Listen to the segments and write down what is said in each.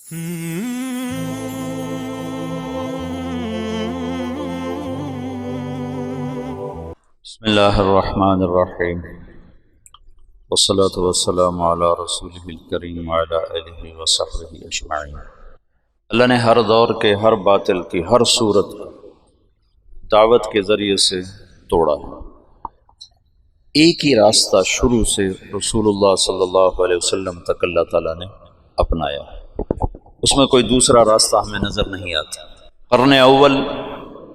بسم اللہ الرحمن الرحیم والصلاة والسلام علی رسولہ الکریم وعلی آلہ وصحبہ اجمعین۔ اللہ نے ہر دور کے ہر باطل کی ہر صورت کو دعوت کے ذریعے سے توڑا ہے۔ ایک ہی راستہ شروع سے رسول اللہ صلی اللہ علیہ وسلم تک اللہ تعالیٰ نے اپنایا، اس میں کوئی دوسرا راستہ ہمیں نظر نہیں آتا۔ قرن اول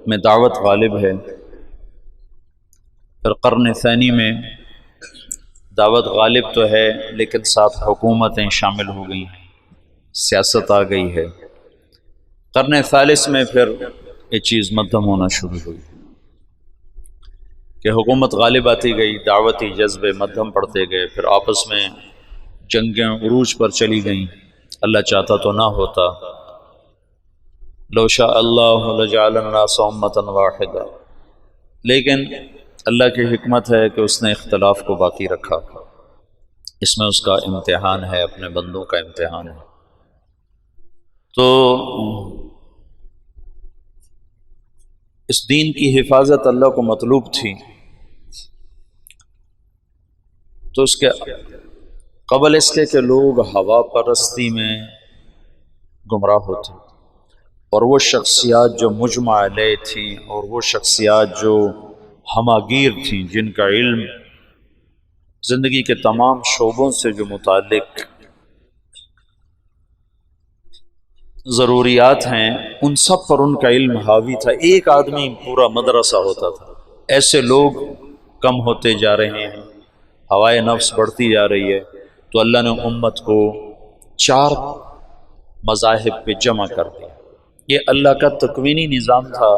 میں دعوت غالب ہے، پھر قرن ثانی میں دعوت غالب تو ہے لیکن ساتھ حکومتیں شامل ہو گئی ہیں، سیاست آ گئی ہے۔ قرن ثالث میں پھر یہ چیز مدھم ہونا شروع ہوئی کہ حکومت غالب آتی گئی، دعوتی جذبے مدھم پڑتے گئے، پھر آپس میں جنگیں عروج پر چلی گئیں۔ اللہ چاہتا تو نہ ہوتا، لو شاء اللہ لجعل الناس امۃ واحدہ، لیکن اللہ کی حکمت ہے کہ اس نے اختلاف کو باقی رکھا۔ اس میں اس کا امتحان ہے، اپنے بندوں کا امتحان ہے۔ تو اس دین کی حفاظت اللہ کو مطلوب تھی، تو اس کے قبل اس کے کہ لوگ ہوا پرستی میں گمراہ ہوتے، اور وہ شخصیات جو مجمع علیہ تھیں، اور وہ شخصیات جو ہماگیر تھیں، جن کا علم زندگی کے تمام شعبوں سے جو متعلق ضروریات ہیں ان سب پر ان کا علم حاوی تھا۔ ایک آدمی پورا مدرسہ ہوتا تھا۔ ایسے لوگ کم ہوتے جا رہے ہیں، ہوائے نفس بڑھتی جا رہی ہے، تو اللہ نے امت کو 4 مذاہب پہ جمع کر دیا۔ یہ اللہ کا تکوینی نظام تھا،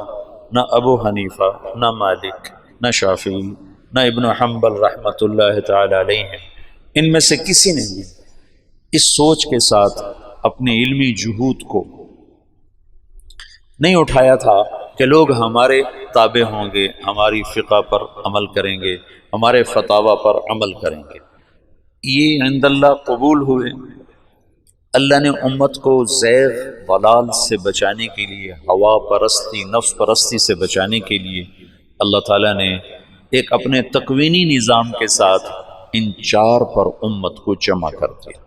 نہ ابو حنیفہ، نہ مالک، نہ شافعی، نہ ابن حنبل رحمۃ اللہ تعالی علیہ، ان میں سے کسی نے بھی اس سوچ کے ساتھ اپنے علمی جہود کو نہیں اٹھایا تھا کہ لوگ ہمارے تابع ہوں گے، ہماری فقہ پر عمل کریں گے، ہمارے فتاوی پر عمل کریں گے۔ یہ عند اللہ قبول ہوئے۔ اللہ نے امت کو زیغ ضلال سے بچانے کے لیے، ہوا پرستی، نفس پرستی سے بچانے کے لیے اللہ تعالیٰ نے ایک اپنے تکوینی نظام کے ساتھ ان 4 پر امت کو جمع کر دیا۔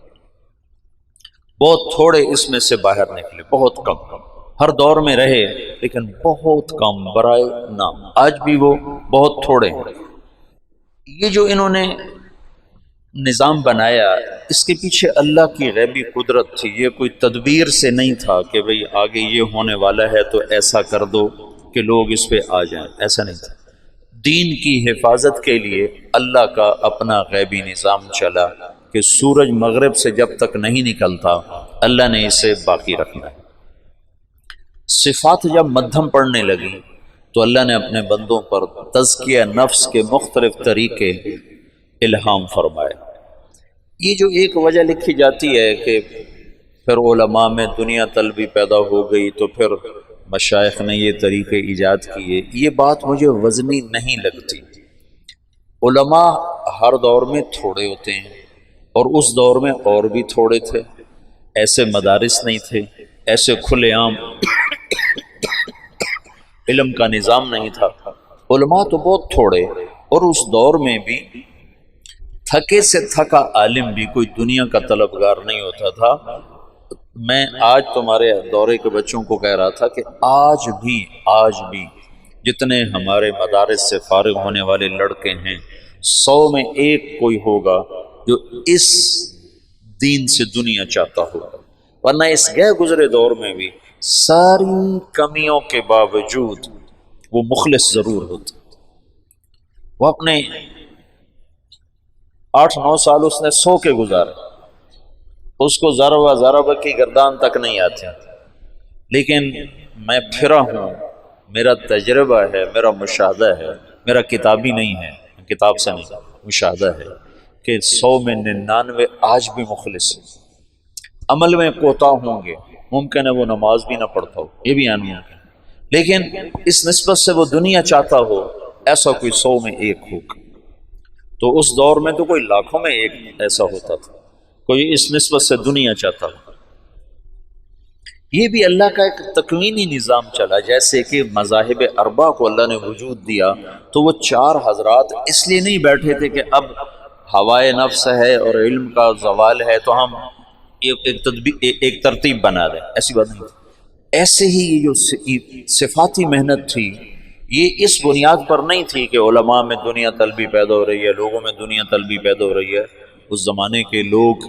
بہت تھوڑے اس میں سے باہر نکلے، بہت کم، ہر دور میں رہے لیکن بہت کم برائے نام، آج بھی وہ بہت تھوڑے ہیں۔ یہ جو انہوں نے نظام بنایا، اس کے پیچھے اللہ کی غیبی قدرت تھی۔ یہ کوئی تدبیر سے نہیں تھا کہ بھئی آگے یہ ہونے والا ہے تو ایسا کر دو کہ لوگ اس پہ آ جائیں، ایسا نہیں تھا۔ دین کی حفاظت کے لیے اللہ کا اپنا غیبی نظام چلا کہ سورج مغرب سے جب تک نہیں نکلتا اللہ نے اسے باقی رکھنا ہے۔ صفات جب مدھم پڑنے لگی تو اللہ نے اپنے بندوں پر تزکیہ نفس کے مختلف طریقے الہام فرمائے۔ یہ جو ایک وجہ لکھی جاتی ہے کہ پھر علماء میں دنیا طلبی پیدا ہو گئی تو پھر مشائخ نے یہ طریقے ایجاد کیے، یہ بات مجھے وزنی نہیں لگتی۔ علماء ہر دور میں تھوڑے ہوتے ہیں، اور اس دور میں اور بھی تھوڑے تھے، ایسے مدارس نہیں تھے، ایسے کھلے عام علم کا نظام نہیں تھا۔ علماء تو بہت تھوڑے، اور اس دور میں بھی تھکے سے تھکا عالم بھی کوئی دنیا کا طلبگار نہیں ہوتا تھا۔ میں آج تمہارے دورے کے بچوں کو کہہ رہا تھا کہ آج بھی جتنے ہمارے مدارس سے فارغ ہونے والے لڑکے ہیں، 100 میں 1 کوئی ہوگا جو اس دین سے دنیا چاہتا ہوگا، ورنہ اس گئے گزرے دور میں بھی ساری کمیوں کے باوجود وہ مخلص ضرور ہوتا۔ وہ اپنے 8-9 سال اس نے سو کے گزارے، اس کو ذرہ کی گردان تک نہیں آتی، لیکن میں پھرا ہوں، میرا تجربہ ہے، میرا مشاہدہ ہے، میرا کتابی نہیں ہے، کتاب سے نہیں، مشاہدہ ہے کہ 100 میں 99 آج بھی مخلص ہیں۔ عمل میں کوتاہ ہوں گے، ممکن ہے وہ نماز بھی نہ پڑھتا ہو، یہ بھی ناممکن، لیکن اس نسبت سے وہ دنیا چاہتا ہو، ایسا کوئی 100 میں 1 ہوگا۔ تو اس دور میں تو کوئی لاکھوں میں 1 ایسا ہوتا تھا، کوئی اس نسبت سے دنیا چاہتا ہو۔ یہ بھی اللہ کا ایک تکوینی نظام چلا، جیسے کہ مذاہب اربع کو اللہ نے وجود دیا تو وہ چار حضرات اس لیے نہیں بیٹھے تھے کہ اب ہوائے نفس ہے اور علم کا زوال ہے تو ہم ایک ترتیب بنا دیں، ایسی بات نہیں تھی۔ ایسے ہی یہ جو صفاتی محنت تھی یہ اس بنیاد پر نہیں تھی کہ علماء میں دنیا طلبی پیدا ہو رہی ہے، لوگوں میں دنیا طلبی پیدا ہو رہی ہے۔ اس زمانے کے لوگ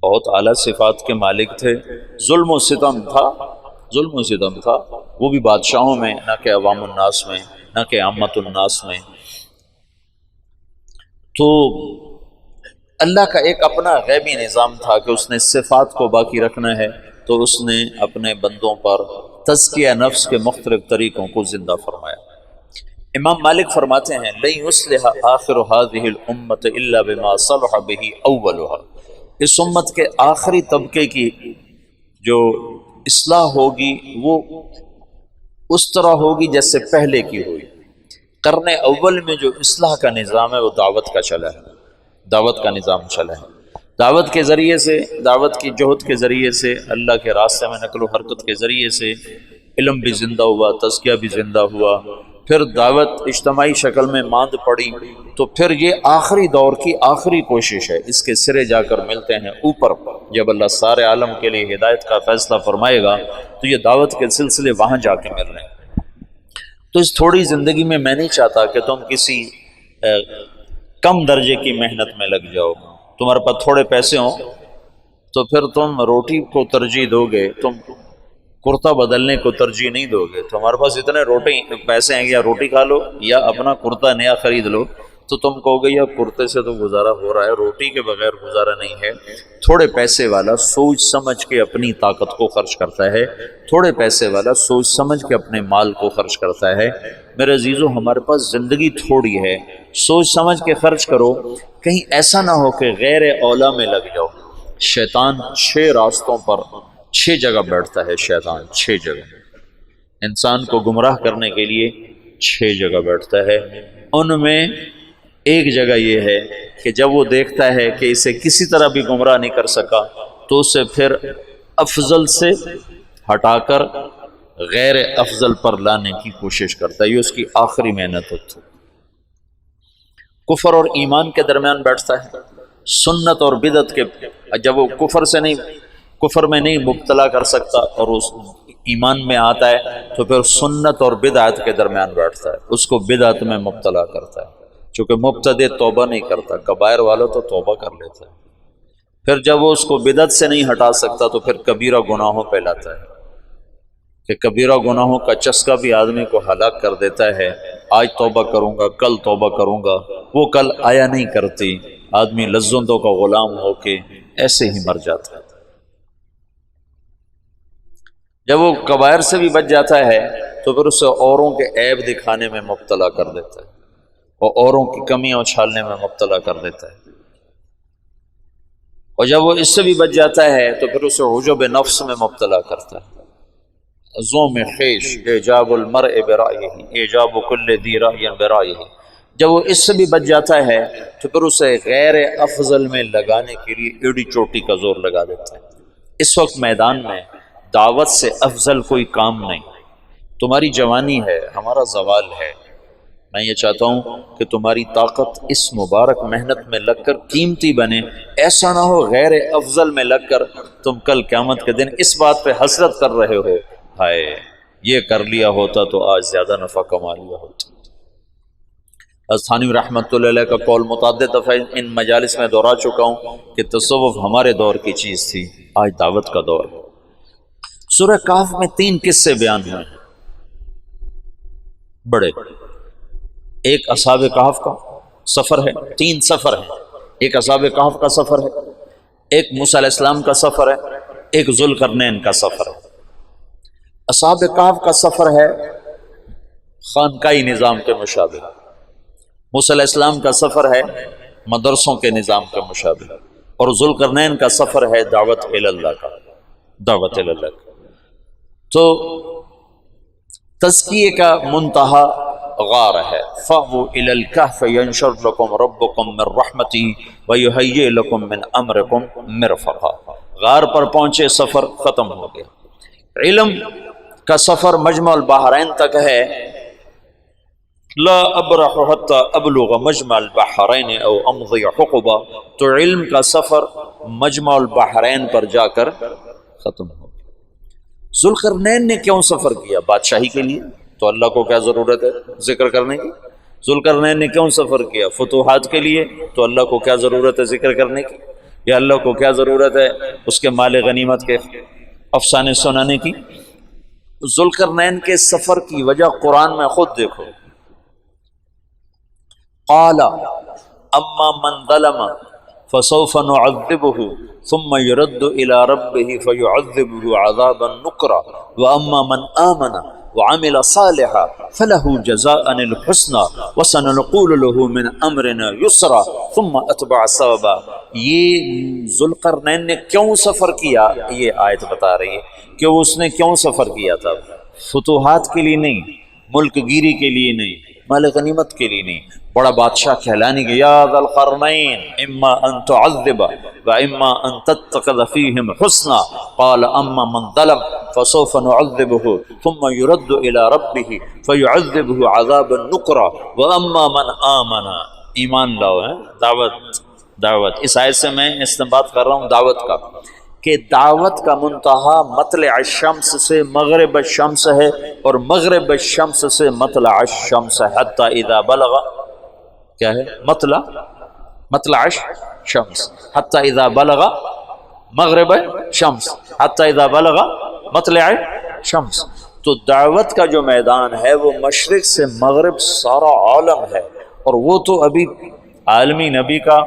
بہت اعلیٰ صفات کے مالک تھے، ظلم و ستم تھا، ظلم و ستم تھا، وہ بھی بادشاہوں میں، نہ کہ عوام الناس میں، نہ کہ عامت الناس میں۔ تو اللہ کا ایک اپنا غیبی نظام تھا کہ اس نے صفات کو باقی رکھنا ہے، تو اس نے اپنے بندوں پر تزکیہ نفس کے مختلف طریقوں کو زندہ فرمایا۔ امام مالک فرماتے ہیں لن یصلح آخر هذه الامت الا بما صلح به اولها، اس امت کے آخری طبقے کی جو اصلاح ہوگی وہ اس طرح ہوگی جیسے پہلے کی ہوئی۔ قرن اول میں جو اصلاح کا نظام ہے وہ دعوت کا چلا ہے، دعوت کا نظام چلا ہے۔ دعوت کے ذریعے سے، دعوت کی جہد کے ذریعے سے، اللہ کے راستے میں نقل و حرکت کے ذریعے سے علم بھی زندہ ہوا، تزکیہ بھی زندہ ہوا۔ پھر دعوت اجتماعی شکل میں ماند پڑی، تو پھر یہ آخری دور کی آخری کوشش ہے، اس کے سرے جا کر ملتے ہیں اوپر۔ جب اللہ سارے عالم کے لیے ہدایت کا فیصلہ فرمائے گا تو یہ دعوت کے سلسلے وہاں جا کے مل رہے ہیں۔ تو اس تھوڑی زندگی میں میں نہیں چاہتا کہ تم کسی کم درجے کی محنت میں لگ جاؤ۔ تمہارے پاس تھوڑے پیسے ہوں تو پھر تم روٹی کو ترجیح دو گے، تم کرتا بدلنے کو ترجیح نہیں دو گے۔ تمہارے پاس اتنے پیسے ہیں، یا روٹی کھا لو یا اپنا کرتا نیا خرید لو، تو تم کہو گے یا کرتے سے تو گزارا ہو رہا ہے، روٹی کے بغیر گزارا نہیں ہے۔ تھوڑے پیسے والا سوچ سمجھ کے اپنی طاقت کو خرچ کرتا ہے، تھوڑے پیسے والا سوچ سمجھ کے اپنے مال کو خرچ کرتا ہے۔ میرے عزیزو، ہمارے پاس زندگی تھوڑی ہے، سوچ سمجھ کے خرچ کرو، کہیں ایسا نہ ہو کہ غیر اولا میں لگ جاؤ۔ شیطان 6 راستوں پر 6 جگہ بیٹھتا ہے، شیطان 6 جگہ انسان کو گمراہ کرنے کے لیے 6 جگہ بیٹھتا ہے۔ ان میں ایک جگہ یہ ہے کہ جب وہ دیکھتا ہے کہ اسے کسی طرح بھی گمراہ نہیں کر سکا تو اسے پھر افضل سے ہٹا کر غیر افضل پر لانے کی کوشش کرتا ہے، یہ اس کی آخری محنت ہوتی ہے۔ کفر اور ایمان کے درمیان بیٹھتا ہے، سنت اور بدعت کے، جب وہ کفر میں نہیں مبتلا کر سکتا اور اس ایمان میں آتا ہے تو پھر سنت اور بدعت کے درمیان بیٹھتا ہے، اس کو بدعت میں مبتلا کرتا ہے۔ چونکہ مبتدع توبہ نہیں کرتا، کبائر والا تو توبہ کر لیتا ہے، پھر جب وہ اس کو بدعت سے نہیں ہٹا سکتا تو پھر کبیرہ گناہوں پہ لاتا ہے کہ کبیرہ گناہوں کا چسکا بھی آدمی کو ہلاک کر دیتا ہے۔ آج توبہ کروں گا، کل توبہ کروں گا، وہ کل آیا نہیں کرتی، آدمی لذتوں کا غلام ہو کے ایسے ہی مر جاتا ہے۔ جب وہ کبائر سے بھی بچ جاتا ہے تو پھر اسے اوروں کے عیب دکھانے میں مبتلا کر دیتا ہے اور اوروں کی کمیاں اچھالنے میں مبتلا کر دیتا ہے، اور جب وہ اس سے بھی بچ جاتا ہے تو پھر اسے عجب نفس میں مبتلا کرتا ہے۔ زوم خیش اعجاب المرء برائہ، اعجاب کل ذی رأی برائہ۔ جب وہ اس سے بھی بچ جاتا ہے تو پھر اسے غیر افضل میں لگانے کے لیے ایڑی چوٹی کا زور لگا دیتا ہے۔ اس وقت میدان میں دعوت سے افضل کوئی کام نہیں۔ تمہاری جوانی ہے، ہمارا زوال ہے، میں یہ چاہتا ہوں کہ تمہاری طاقت اس مبارک محنت میں لگ کر قیمتی بنے، ایسا نہ ہو غیر افضل میں لگ کر تم کل قیامت کے دن اس بات پہ حسرت کر رہے ہو، ہائے یہ کر لیا ہوتا تو آج زیادہ نفع کما لیا ہوتا۔ تھانوی رحمۃ اللہ علیہ کا قول متعدد دفعہ ان مجالس میں دہرا چکا ہوں کہ تصوف ہمارے دور کی چیز تھی، آج دعوت کا دور ہے۔ سورہ کہف میں 3 قصے بیان ہوئے ہیں بڑے۔ ایک اصحاب کہف کا سفر ہے، 3 سفر ہیں، ایک اصحاب کہف کا سفر ہے، ایک موسیٰ علیہ السلام کا سفر ہے، ایک ذوالقرنین کا سفر ہے۔ اصحاب کہف کا سفر ہے خانقاہی نظام کے مشابہ، موسیٰ علیہ السلام کا سفر ہے مدرسوں کے نظام کے مشابہ، اور ذوالقرنین کا سفر ہے دعوت اللہ کا، دعوت اللہ کا۔ تو تزکیے کا منتہا غار ہے، فَأْوُوا إِلَى الْكَهْفِ يَنشُرْ لَكُمْ رَبُّكُمْ مِنْ رَحْمَتِهِ وَيُهَيِّئْ لَكُمْ مِنْ أَمْرِكُمْ مِرْفَقًا۔ غار پر پہنچے، سفر ختم ہو گیا۔ علم کا سفر مجمع البحرین تک ہے، لا ابرح حتی ابلغ مجمع البحرین او امضی حقبہ، تو علم کا سفر مجمع البحرین پر جا کر ختم ہو۔ ذوالقرنین نے کیوں سفر کیا؟ بادشاہی کے لیے، تو اللہ کو کیا ضرورت ہے ذکر کرنے کی؟ ذوالقرنین نے کیوں سفر کیا؟ فتوحات کے لیے، تو اللہ کو کیا ضرورت ہے ذکر کرنے کی؟ یا اللہ کو کیا ضرورت ہے اس کے مال غنیمت کے افسانے سنانے کی؟ ذوالقرنین کے سفر کی وجہ قرآن میں خود دیکھو، قال اما من ظلم فسوف نعذبه ثم يرد الى ربه فيعذبه عذابا نكرا واما من آمن وعمل صالحا فله جزاء الحسنى وسنقول له من امرنا يسرا ثم اتبع سببا۔ یہ ذوالقرنین نے کیوں سفر کیا، یہ آیت بتا رہی ہے کہ اس نے کیوں سفر کیا تھا۔ فتوحات کے لیے نہیں، ملک گیری کے لیے نہیں، مال غنیمت کے لیے نہیں، بڑا بادشاہ کہلانے کے یا ذا القرنین اما ان تعذب و اما ان تتخذ فیہم حسنا قال اما من ظلم فسوف نعذبه ثم يرد الى ربه فيعذبه عذابا نكرا واما من آمن، ایمان لاؤ ہے، دعوت اس آیت سے میں استنباط کر رہا ہوں دعوت کا، کہ دعوت کا منتہا مطلع الشمس سے مغرب الشمس ہے، اور مغرب الشمس سے مطلع الشمس حتی اذا بلغ، کیا ہے مطلع الشمس حتی اذا بلغ مغرب الشمس حتی اذا بلغ مطلع الشمس۔ تو دعوت کا جو میدان ہے وہ مشرق سے مغرب سارا عالم ہے، اور وہ تو ابھی عالمی نبی کا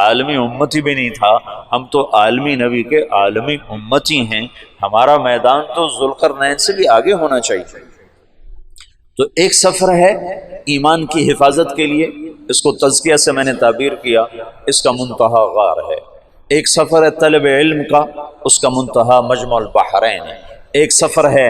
عالمی امتی بھی نہیں تھا، ہم تو عالمی نبی کے عالمی امتی ہیں، ہمارا میدان تو ذوالقرنین سے بھی آگے ہونا چاہیے۔ تو ایک سفر ہے ایمان کی حفاظت کے لیے، اس کو تزکیہ سے میں نے تعبیر کیا، اس کا منتہا غار ہے۔ ایک سفر ہے طلب علم کا، اس کا منتہا مجمع البحرین ہے۔ ایک سفر ہے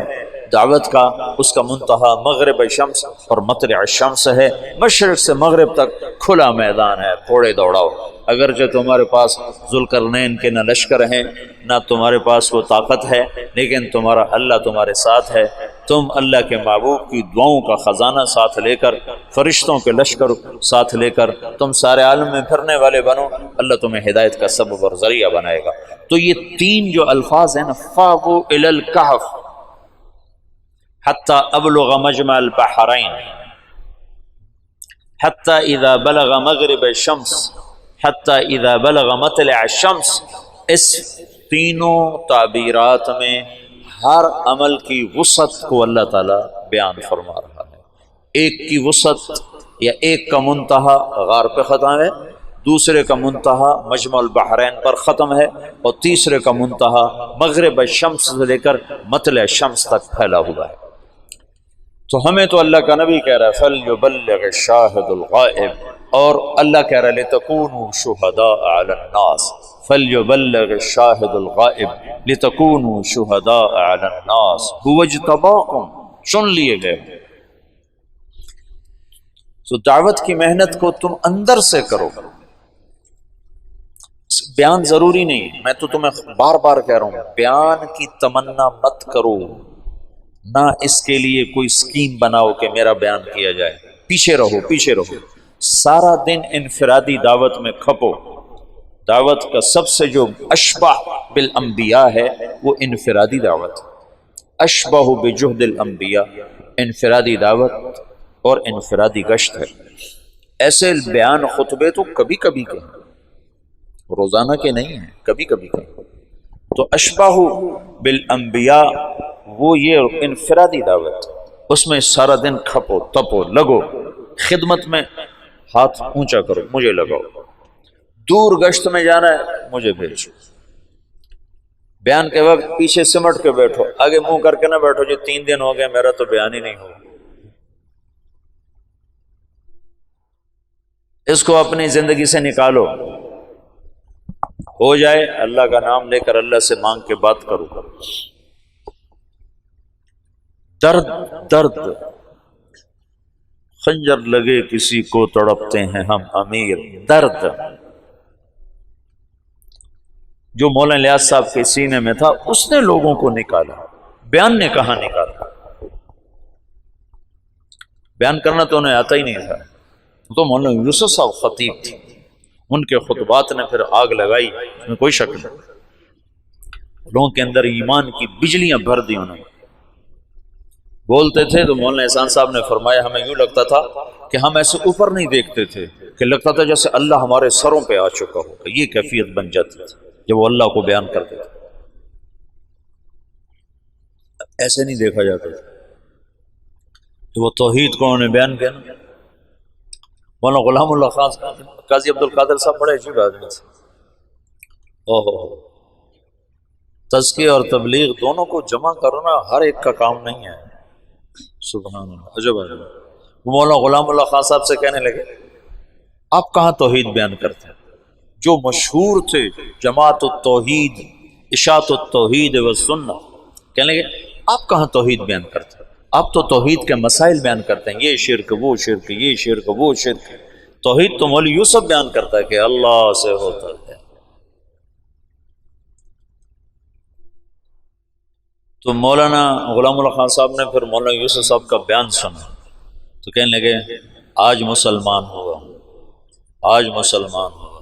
دعوت کا، اس کا منتہا مغرب الشمس اور مطلع الشمس ہے۔ مشرق سے مغرب تک کھلا میدان ہے، گھوڑے دوڑاؤ۔ اگرچہ تمہارے پاس ذوالقرنین کے نہ لشکر ہیں، نہ تمہارے پاس وہ طاقت ہے، لیکن تمہارا اللہ تمہارے ساتھ ہے۔ تم اللہ کے محبوب کی دعاؤں کا خزانہ ساتھ لے کر، فرشتوں کے لشکر ساتھ لے کر تم سارے عالم میں پھرنے والے بنو، اللہ تمہیں ہدایت کا سبب اور ذریعہ بنائے گا۔ تو یہ تین جو الفاظ ہیں نا، فاووا الی الکہف حتی ابلغ مجمع البحرین حتی اذا بلغ مغرب الشمس حتی اذا بلغ مطلع الشمس، اس تینوں تعبیرات میں ہر عمل کی وسعت کو اللہ تعالیٰ بیان فرما رہا ہے۔ ایک کی وسعت یا ایک کا منتہا غار پہ ختم ہے، دوسرے کا منتہا مجمع البحرین پر ختم ہے، اور تیسرے کا منتہا مغرب الشمس سے لے کر مطلع الشمس تک پھیلا ہوا ہے۔ تو ہمیں تو اللہ کا نبی کہہ رہا ہے فَلْيُبَلِّغِ الشَّاهِدُ الْغَائِبُ، اور اللہ کہہ رہا ہے لِتَكُونُوا شُهَدَاءَ عَلَى النَّاسِ، فَلْيُبَلِّغِ الشَّاهِدُ الْغَائِبُ لِتَكُونُوا شُهَدَاءَ عَلَى النَّاسِ هُوَ اجْتَبَاكُمْ، چن لیے گئے۔ تو دعوت کی محنت کو تم اندر سے کرو، بیان ضروری نہیں، میں تو تمہیں بار بار کہہ رہا ہوں بیان کی تمنا مت کرو، نہ اس کے لیے کوئی سکیم بناؤ کہ میرا بیان کیا جائے، پیچھے رہو، سارا دن انفرادی دعوت میں کھپو۔ دعوت کا سب سے جو اشبہ بالانبیاء ہے وہ انفرادی دعوت، اشبہ بجہد الانبیاء، انفرادی دعوت اور انفرادی گشت ہے۔ ایسے بیان خطبے تو کبھی کبھی کہیں، روزانہ کے نہیں ہیں، کبھی کبھی کہیں۔ تو اشبہ بالانبیاء وہ یہ انفرادی دعوت، اس میں سارا دن کھپو تپو لگو، خدمت میں ہاتھ اونچا کرو، مجھے لگاؤ، دور گشت میں جانا ہے مجھے بھیجو، بیان کے وقت پیچھے سمٹ کے بیٹھو، آگے منہ کر کے نہ بیٹھو جی 3 دن ہو گئے میرا تو بیان ہی نہیں ہو۔ اس کو اپنی زندگی سے نکالو، ہو جائے اللہ کا نام لے کر اللہ سے مانگ کے بات کرو۔ درد خنجر لگے کسی کو تڑپتے ہیں ہم امیر، درد جو مولانا الیاس صاحب کے سینے میں تھا اس نے لوگوں کو نکالا، بیان نے کہاں نکالا؟ بیان کرنا تو انہیں آتا ہی نہیں تھا. تو مولانا یوسف صاحب خطیب تھے، ان کے خطبات نے پھر آگ لگائی، اس میں کوئی شک نہیں. لوگوں کے اندر ایمان کی بجلیاں بھر دی انہوں نے. بولتے تھے تو مولانا احسان صاحب نے فرمایا ہمیں یوں لگتا تھا کہ ہم ایسے اوپر نہیں دیکھتے تھے، کہ لگتا تھا جیسے اللہ ہمارے سروں پہ آ چکا ہوگا. یہ کیفیت بن جاتی تھی جب وہ اللہ کو بیان کرتے تھے. ایسے نہیں دیکھا جاتا تھا. تو وہ توحید کو انہوں نے بیان کیا نا. مولانا غلام اللہ خان قاضی عبد القادر صاحب بڑے عجیب آدمی تھے. تزکیہ اور تبلیغ دونوں کو جمع کرنا ہر ایک کا کام نہیں ہے. سبحان اللہ، عجب عجب. مولانا غلام اللہ خان صاحب سے کہنے لگے آپ کہاں توحید بیان کرتے ہیں؟ جو مشہور تھے جماعت التوحید اشاعت التوحید والسنہ، کہنے لگے آپ کہاں توحید بیان کرتے ہیں؟ آپ تو توحید کے مسائل بیان کرتے ہیں، یہ شرک وہ شرک، یہ شرک وہ شرک. توحید تو مولوی یوسف بیان کرتا ہے کہ اللہ سے ہوتا ہے. تو مولانا غلام اللہ خان صاحب نے پھر مولانا یوسف صاحب کا بیان سنا تو کہنے لگے آج مسلمان ہوا، آج مسلمان ہوا.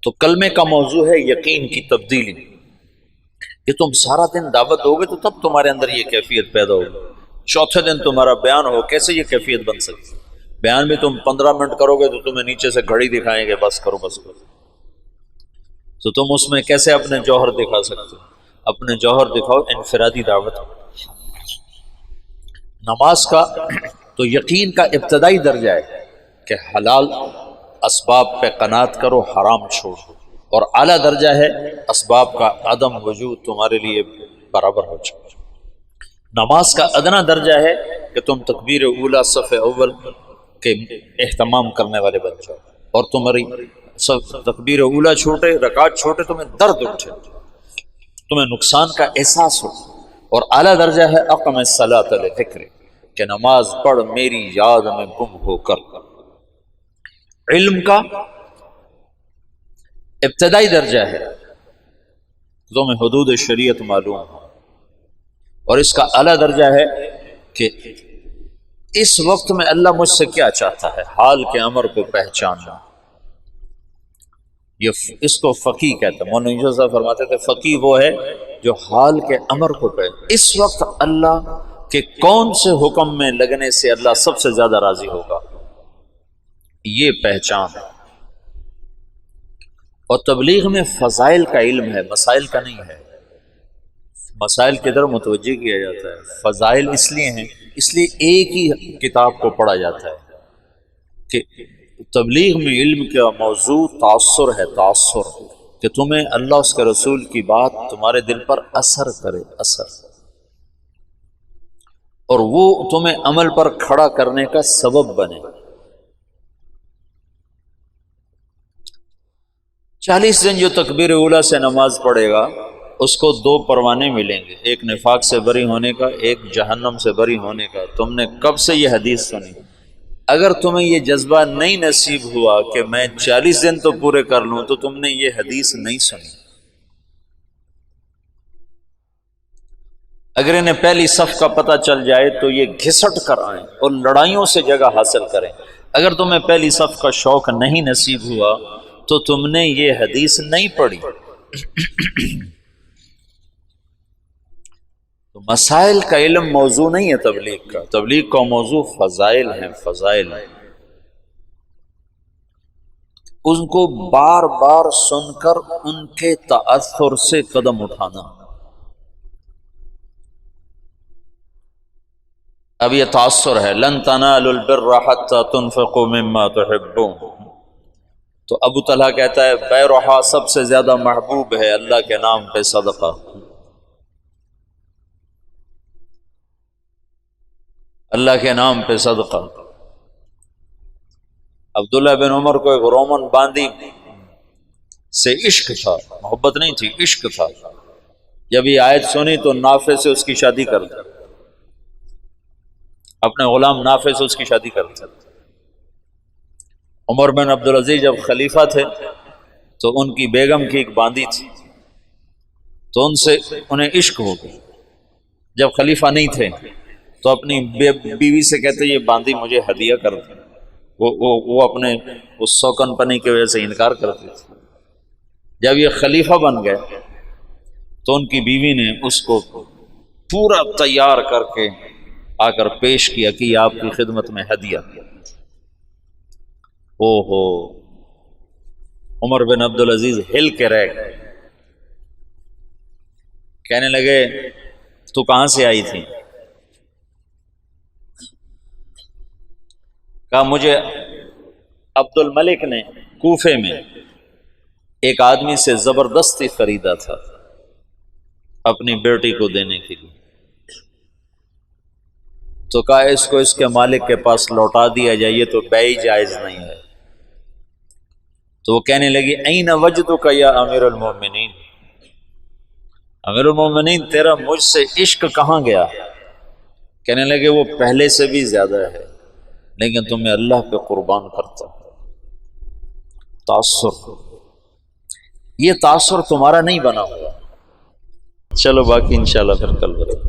تو کلمے کا موضوع ہے یقین کی تبدیلی. کہ تم سارا دن دعوت دو گے تو تب تمہارے اندر یہ کیفیت پیدا ہوگی. چوتھے دن تمہارا بیان ہو، کیسے یہ کیفیت بن سکتی؟ بیان بھی تم 15 منٹ کرو گے تو تمہیں نیچے سے گھڑی دکھائیں گے بس کرو بس کرو. تو تم اس میں کیسے اپنے جوہر دکھا سکتے؟ اپنے جوہر دکھاؤ انفرادی دعوت. نماز کا تو یقین کا ابتدائی درجہ ہے کہ حلال اسباب پہ قناعت کرو، حرام چھوڑ دو. اور اعلیٰ درجہ ہے اسباب کا عدم وجود تمہارے لیے برابر ہو جائے. نماز کا ادنا درجہ ہے کہ تم تکبیر اولا صف اول کے اہتمام کرنے والے بن جاؤ، اور تمہاری تکبیر اولا چھوٹے، رکعت چھوٹے، تمہیں درد اٹھے، تمہیں نقصان کا احساس ہو. اور اعلیٰ درجہ ہے اقم الصلاۃ لذکر، کہ نماز پڑھ میری یاد میں گم ہو کر. علم کا ابتدائی درجہ ہے تمہیں حدود شریعت معلوم ہو، اور اس کا اعلیٰ درجہ ہے کہ اس وقت میں اللہ مجھ سے کیا چاہتا ہے، حال کے امر کو پہچاننا. اس کو فقیہ کہتے ہیں. مولانا یوسف صاحب فرماتے تھے فقیہ وہ ہے جو حال کے امر کو پہچاننا. اس وقت اللہ کے کون سے حکم میں لگنے سے اللہ سب سے زیادہ راضی ہوگا، یہ پہچان. اور تبلیغ میں فضائل کا علم ہے، مسائل کا نہیں ہے. مسائل کی طرف متوجہ کیا جاتا ہے. فضائل اس لیے ہیں، اس لیے ایک ہی کتاب کو پڑھا جاتا ہے کہ تبلیغ میں علم کا موضوع تاثر ہے. تاثر کہ تمہیں اللہ اس کے رسول کی بات تمہارے دل پر اثر کرے، اثر، اور وہ تمہیں عمل پر کھڑا کرنے کا سبب بنے. 40 دن جو تکبیر اولا سے نماز پڑھے گا اس کو 2 پروانے ملیں گے، ایک نفاق سے بری ہونے کا، ایک جہنم سے بری ہونے کا. تم نے کب سے یہ حدیث سنی؟ اگر تمہیں یہ جذبہ نہیں نصیب ہوا کہ میں 40 دن تو پورے کر لوں تو تم نے یہ حدیث نہیں سنی. اگر انہیں پہلی صف کا پتہ چل جائے تو یہ گھسٹ کر آئیں اور لڑائیوں سے جگہ حاصل کریں. اگر تمہیں پہلی صف کا شوق نہیں نصیب ہوا تو تم نے یہ حدیث نہیں پڑھی. تو مسائل کا علم موضوع نہیں ہے تبلیغ کا. تبلیغ کا موضوع فضائل ہیں، فضائل ہیں. ان کو بار بار سن کر ان کے تأثر سے قدم اٹھانا. اب یہ تأثر ہے لن تنالوا البر حتى تنفقوا مما تحبون. تو ابو طلحہ کہتا ہے بیرحا سب سے زیادہ محبوب ہے اللہ کے نام پہ صدقہ. اللہ کے نام پہ صدقہ. عبداللہ بن عمر کو ایک رومن باندی سے عشق تھا، محبت نہیں تھی، عشق تھا. جب یہ آیت سنی تو نافع سے اس کی شادی کر دی، اپنے غلام نافع سے اس کی شادی کر دی. عمر بن عبدالعزیز جب خلیفہ تھے تو ان کی بیگم کی ایک باندی تھی، تو ان سے انہیں عشق ہو گئی. جب خلیفہ نہیں تھے تو اپنی بیوی سے کہتے یہ باندی مجھے ہدیہ کر دیں، وہ اپنے اس سوکن پنی کی وجہ سے انکار کرتے تھے۔ جب یہ خلیفہ بن گئے تو ان کی بیوی نے اس کو پورا تیار کر کے آ کر پیش کیا کہ یہ آپ کی خدمت میں ہدیہ۔ او ہو، عمر بن عبدالعزیز ہل کے رہ گئے، کہنے لگے تو کہاں سے آئی تھی؟ کہا مجھے عبد الملک نے کوفے میں ایک آدمی سے زبردستی خریدا تھا اپنی بیٹی کو دینے کے لیے، تو کہا اس کو اس کے مالک کے پاس لوٹا دیا جائے، یہ تو بیع جائز نہیں ہے۔ تو وہ کہنے لگی این وجدک یا امیر المومنین، امیر المومنین تیرا مجھ سے عشق کہاں گیا؟ کہنے لگے وہ پہلے سے بھی زیادہ ہے، لیکن تمہیں اللہ پہ قربان کرتا ہے۔ تاثر، یہ تاثر تمہارا نہیں بنا ہوا۔ چلو باقی انشاءاللہ پھر کل بتائیں۔